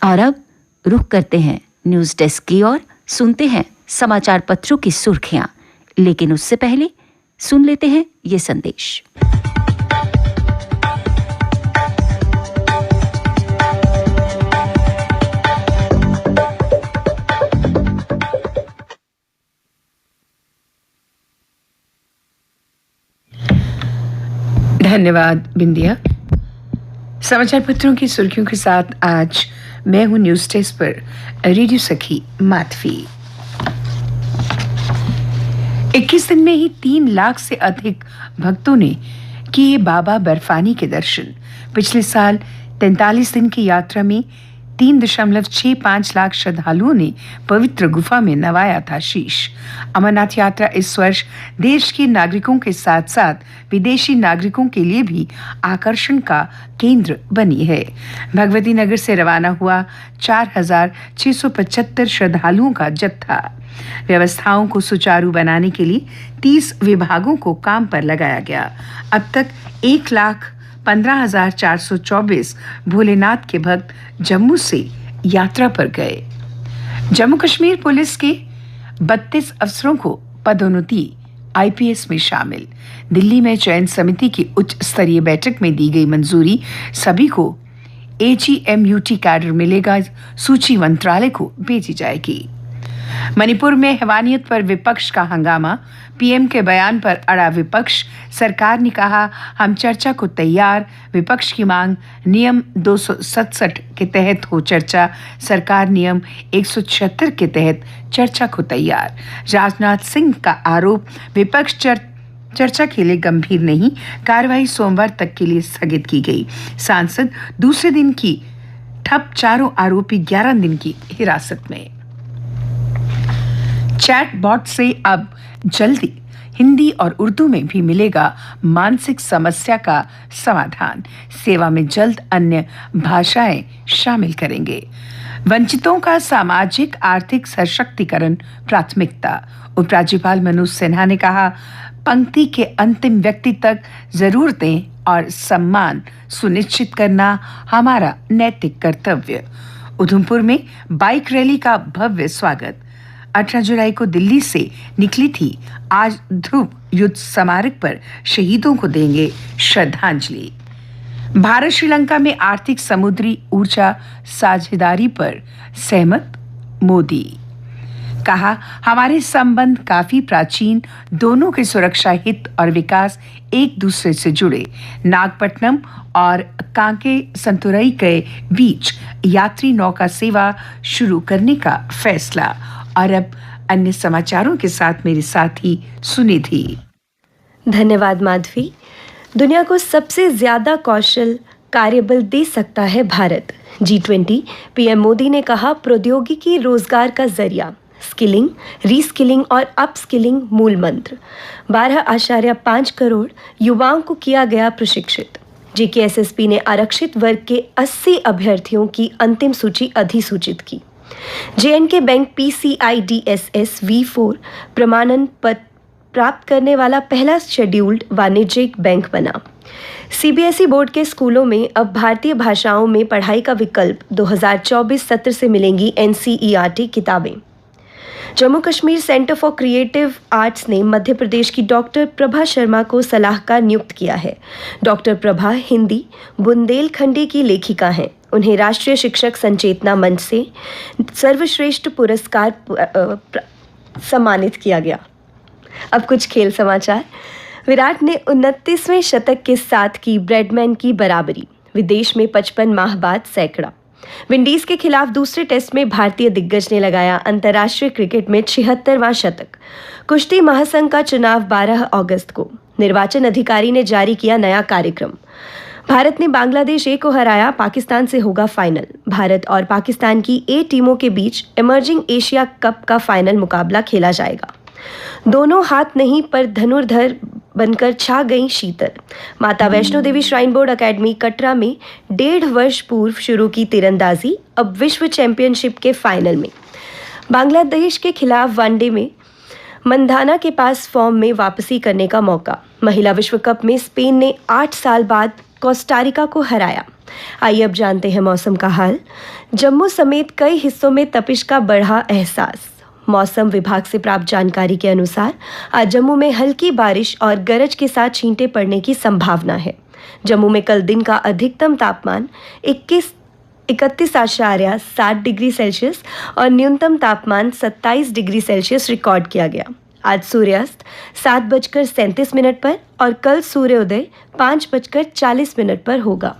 और अब रुख करते हैं न्यूज डेस्क की ओर, सुनते हैं समाचार पत्रों की सुर्खियां। लेकिन उससे पहले सुन लेते हैं ये संदेश। धन्यवाद बिंदिया। समाचार पत्रों की सुर्खियों के साथ आज मैं हूं न्यूज डेस्क पर रेडियो सखी माधवी। 21 दिन में ही 3 लाख से अधिक भक्तों ने किए बाबा बर्फानी के दर्शन। पिछले साल 43 दिन की यात्रा में 3.65 लाख श्रद्धालुओं ने पवित्र गुफा में नवाया था शीश। अमरनाथ यात्रा इस वर्ष देश के नागरिकों के साथ साथ विदेशी नागरिकों के लिए भी आकर्षण का केंद्र बनी है। भगवती नगर से रवाना हुआ 4,675 श्रद्धालुओं का जत्था। व्यवस्थाओं को सुचारू बनाने के लिए 30 विभागों को काम पर लगाया गया। अब तक 1,15,424 भोलेनाथ के भक्त जम्मू से यात्रा पर गए। जम्मू कश्मीर पुलिस के 32 अफसरों को पदोन्नति, आईपीएस में शामिल। दिल्ली में चयन समिति की उच्च स्तरीय बैठक में दी गई मंजूरी। सभी को एजीएमयूटी कैडर मिलेगा। सूची मंत्रालय को भेजी जाएगी। मणिपुर में हैवानियत पर विपक्ष का हंगामा। पीएम के बयान पर अड़ा विपक्ष। सरकार ने कहा, हम चर्चा को तैयार। विपक्ष की मांग, नियम 267 के तहत हो चर्चा। सरकार नियम 176 के तहत चर्चा को तैयार। राजनाथ सिंह का आरोप, विपक्ष चर्चा के लिए गंभीर नहीं। कार्रवाई सोमवार तक के लिए स्थगित की गई। सांसद दूसरे दिन की ठप, चारों आरोपी 11 दिन की हिरासत में। चैटबॉट से अब जल्दी हिंदी और उर्दू में भी मिलेगा मानसिक समस्या का समाधान। सेवा में जल्द अन्य भाषाएं शामिल करेंगे। वंचितों का सामाजिक आर्थिक सशक्तिकरण प्राथमिकता। उपराज्यपाल मनोज सिन्हा ने कहा, पंक्ति के अंतिम व्यक्ति तक जरूरतें और सम्मान सुनिश्चित करना हमारा नैतिक कर्तव्य। उधमपुर में बाइक रैली का भव्य स्वागत। 18 जुलाई को दिल्ली से निकली थी। आज ध्रुव युद्ध स्मारक पर शहीदों को देंगे श्रद्धांजलि। भारत श्रीलंका में आर्थिक समुद्री ऊर्जा साझेदारी पर सहमत। मोदी कहा, हमारे संबंध काफी प्राचीन, दोनों के सुरक्षा हित और विकास एक दूसरे से जुड़े। नागपट्टनम और कांके संतुरई के बीच यात्री नौका सेवा शुरू करने का फैसला। और अब अन्य समाचारों के साथ मेरे साथी सुनिधि। धन्यवाद माधवी। दुनिया को सबसे ज्यादा कौशल कार्यबल दे सकता है भारत। G20 पीएम मोदी ने कहा, प्रौद्योगिकी रोजगार का जरिया। स्किलिंग, रीस्किलिंग और अपस्किलिंग मूल मंत्र। 12.5 करोड़ युवाओं को किया गया प्रशिक्षित। जेकेएसएसपी ने आरक्षित वर्ग के 80 अभ्यर्थियों की अंतिम सूची अधिसूचित की। जेएनके बैंक PCIDSS V4 प्रमाणन पत्र प्राप्त करने वाला पहला शेड्यूल्ड वाणिज्यिक बैंक बना। सीबीएसई बोर्ड के स्कूलों में अब भारतीय भाषाओं में पढ़ाई का विकल्प। 2024 सत्र से मिलेंगी NCERT किताबें। Jammu Kashmir centre for creative arts ने मध्य प्रदेश की डॉक्टर प्रभा शर्मा को सलाहकार नियुक्त किया है। डॉक्टर प्रभा हिंदी बुंदेलखंडी की लेखिका हैं। उन्हें राष्ट्रीय शिक्षक संचेतना मंच से सर्वश्रेष्ठ पुरस्कार सम्मानित किया गया। अब कुछ खेल समाचार। विराट ने 29वें शतक के साथ की ब्रैडमैन की बराबरी। विदेश में 55 माह बाद सैकड़ा। विंडीज के खिलाफ दूसरे टेस्ट में भारतीय दिग्गज ने लगाया अंतर्राष्ट्रीय क्रिकेट में 76वां शतक। कुश्ती महासंघ का चुनाव 12 अगस्त को। निर्वाचन अधिकारी ने जारी किया नया कार्यक्रम। भारत ने बांग्लादेश ए को हराया। पाकिस्तान से होगा फाइनल। भारत और पाकिस्तान की ए टीमों के बीच इमर्जिंग एशिया कप का फाइनल मुकाबला खेला जाएगा। दोनों हाथ नहीं पर धनुर्धर बनकर छा गई शीतल। माता Vaishno Devi shrine board academy Katra में 1.5 वर्ष पूर्व शुरू की तीरंदाजी अब विश्व चैंपियनशिप के फाइनल में। बांग्लादेश के खिलाफ वनडे में मंधाना के पास फॉर्म में वापसी करने का मौका। महिला विश्व कप में स्पेन ने 8 साल बाद कोस्टारिका को हराया। आइए अब जानते हैं मौसम का हाल। जम्मू समेत कई हिस्सों में तपिश का बढ़ा एहसास। मौसम विभाग से प्राप्त जानकारी के अनुसार आज जम्मू में हल्की बारिश और गरज के साथ छींटे पड़ने की संभावना है। जम्मू में कल दिन का अधिकतम तापमान 31.7 डिग्री सेल्सियस और न्यूनतम तापमान 27 डिग्री सेल्सियस रिकॉर्ड किया गया। आज सूर्यास्त 7:37 पर और कल सूर्योदय 5:40 पर होगा।